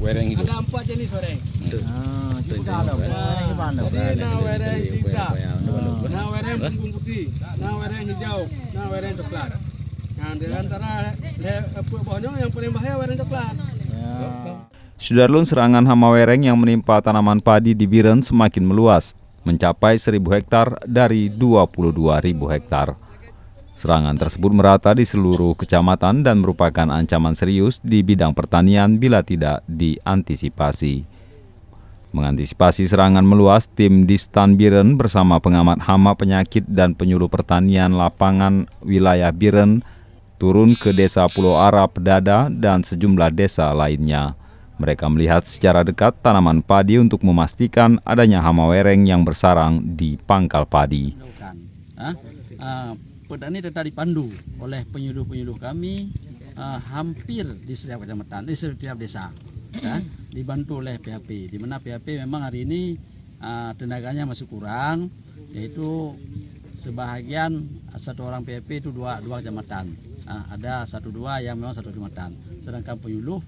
wereng hidup. Ada 4 jenis wereng. Jadi Nah wereng zigzag, nah wereng punggung putih, nah wereng hijau, nah wereng coklat. Nah di antara bawahnya yang paling bahaya wereng coklat. Sudarlun, serangan hama wereng yang menimpa tanaman padi di Biren semakin meluas, mencapai 1.000 hektar dari 22.000 hektar. Serangan tersebut merata di seluruh kecamatan dan merupakan ancaman serius di bidang pertanian bila tidak diantisipasi. Mengantisipasi serangan meluas, tim Distan Biren bersama pengamat hama, penyakit, dan penyuluh pertanian lapangan wilayah Biren turun ke desa Pulau Arab, Dada, dan sejumlah desa lainnya. Mereka melihat secara dekat tanaman padi untuk memastikan adanya hama wereng yang bersarang di pangkal padi. Petani tetap dipandu oleh penyuluh-penyuluh kami hampir di setiap kecamatan, di setiap desa, dibantu oleh PHP. Di mana PHP memang hari ini tenaganya masih kurang, yaitu sebahagian satu orang PHP itu dua kecamatan. Ada 1-2 yang memang satu kecamatan, sedangkan penyuluh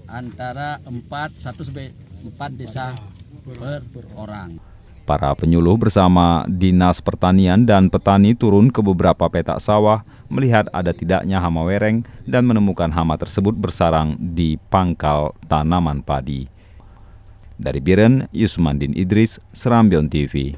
antara 1 sampai 4 desa per orang. Para penyuluh bersama Dinas Pertanian dan petani turun ke beberapa petak sawah melihat ada tidaknya hama wereng dan menemukan hama tersebut bersarang di pangkal tanaman padi. Dari Biren, Yusmandin Idris, Serambion TV.